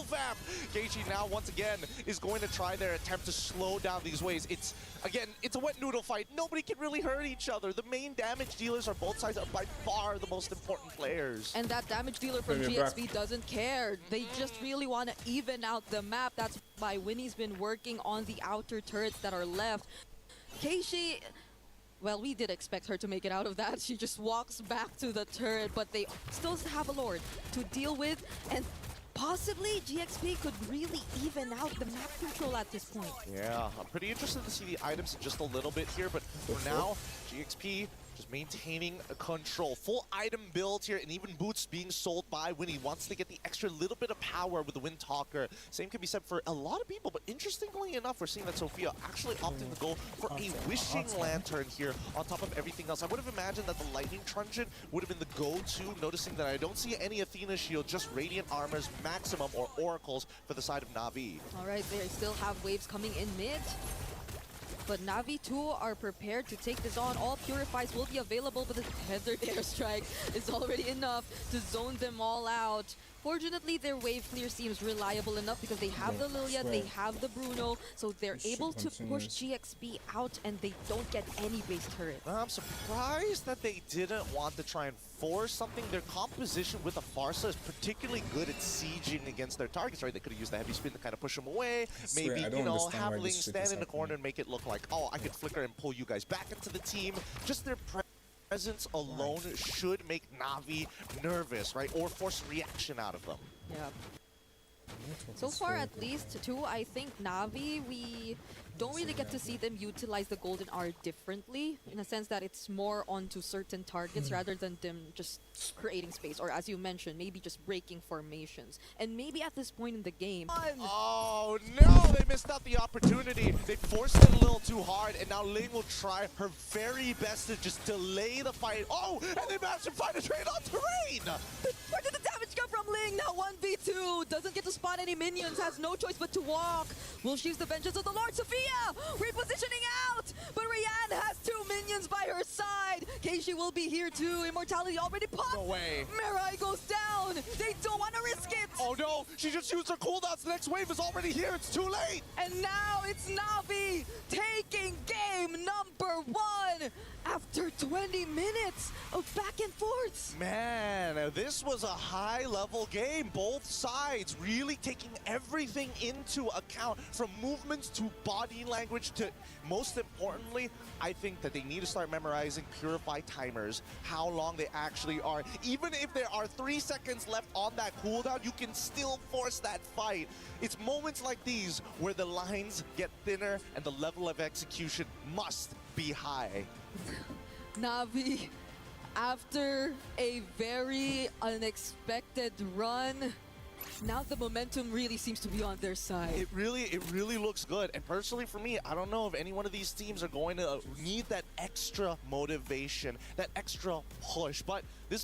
vamp. Geishi now once again is going to try their attempt to slow down these waves. It's a wet noodle fight. Nobody can really hurt each other. The main damage dealers on both sides are by far the most important players. And that damage dealer from GXP doesn't care. They just really want to even out the map. That's why Winnie's been working on the outer turrets that are left. Keishi, well, we did expect her to make it out of that. She just walks back to the turret, but they still have a Lord to deal with, and possibly GXP could really even out the map control at this point. Yeah, I'm pretty interested to see the items in just a little bit here, but for now, GXP just maintaining control. Full item build here, and even boots being sold by Winnie. Wants to get the extra little bit of power with the Wind Talker. Same can be said for a lot of people, but interestingly enough, we're seeing that Sophia actually opting to go for a Wishing Lantern here on top of everything else. I would have imagined that the Lightning Truncheon would have been the go-to, noticing that I don't see any Athena Shield, just Radiant Armors maximum or Oracles for the side of Navi. All right, they still have waves coming in mid. But Navi too are prepared to take this on. All Purifies will be available, but the Tethered Airstrike is already enough to zone them all out. Fortunately, their wave clear seems reliable enough because they have the Lilia, they have the Bruno, so they're able to push GXP out and they don't get any base turret. I'm surprised that they didn't want to try and force something. Their composition with a Farsa is particularly good at sieging against their targets, right? They could have used the heavy spin to kind of push them away. Maybe, you know, have Ling stand in the corner and make it look like, oh, I could flicker and pull you guys back into the team. Just their presence alone should make Navi nervous, right? Or force a reaction out of them. Yeah. So far, at least, too, I think Navi, we don't really get to see them utilize the Golden Hour differently, in a sense that it's more onto certain targets rather than them just creating space, or as you mentioned, maybe just breaking formations. And maybe at this point in the game... Oh no, they missed out the opportunity. They forced it a little too hard, and now Ling will try her very best to just delay the fight. Oh, and they managed to find a trade on terrain! Where did the damage come from? Ling now 1v2, doesn't get to spot any minions, has no choice but to walk. Will she use the vengeance of the Lord? Sophia repositioning out, but Rianne has 2 minions by her side. Keishi will be here too. Immortality already popped. No way. Mirai goes down. They don't want to risk it. Oh no, she just used her cooldowns. The next wave is already here. It's too late. And now it's Navi taking game number 1 after 20 minutes of back and forths. Man, this was a high-level game. Both sides really taking everything into account, from movements to body language to, most importantly, I think that they need to start memorizing Purify timers, how long they actually are. Even if there are 3 seconds left on that cooldown, you can still force that fight. It's moments like these where the lines get thinner and the level of execution must be high. Navi, after a very unexpected run, now the momentum really seems to be on their side. It really looks good. And personally for me, I don't know if any one of these teams are going to need that extra motivation, that extra push. But this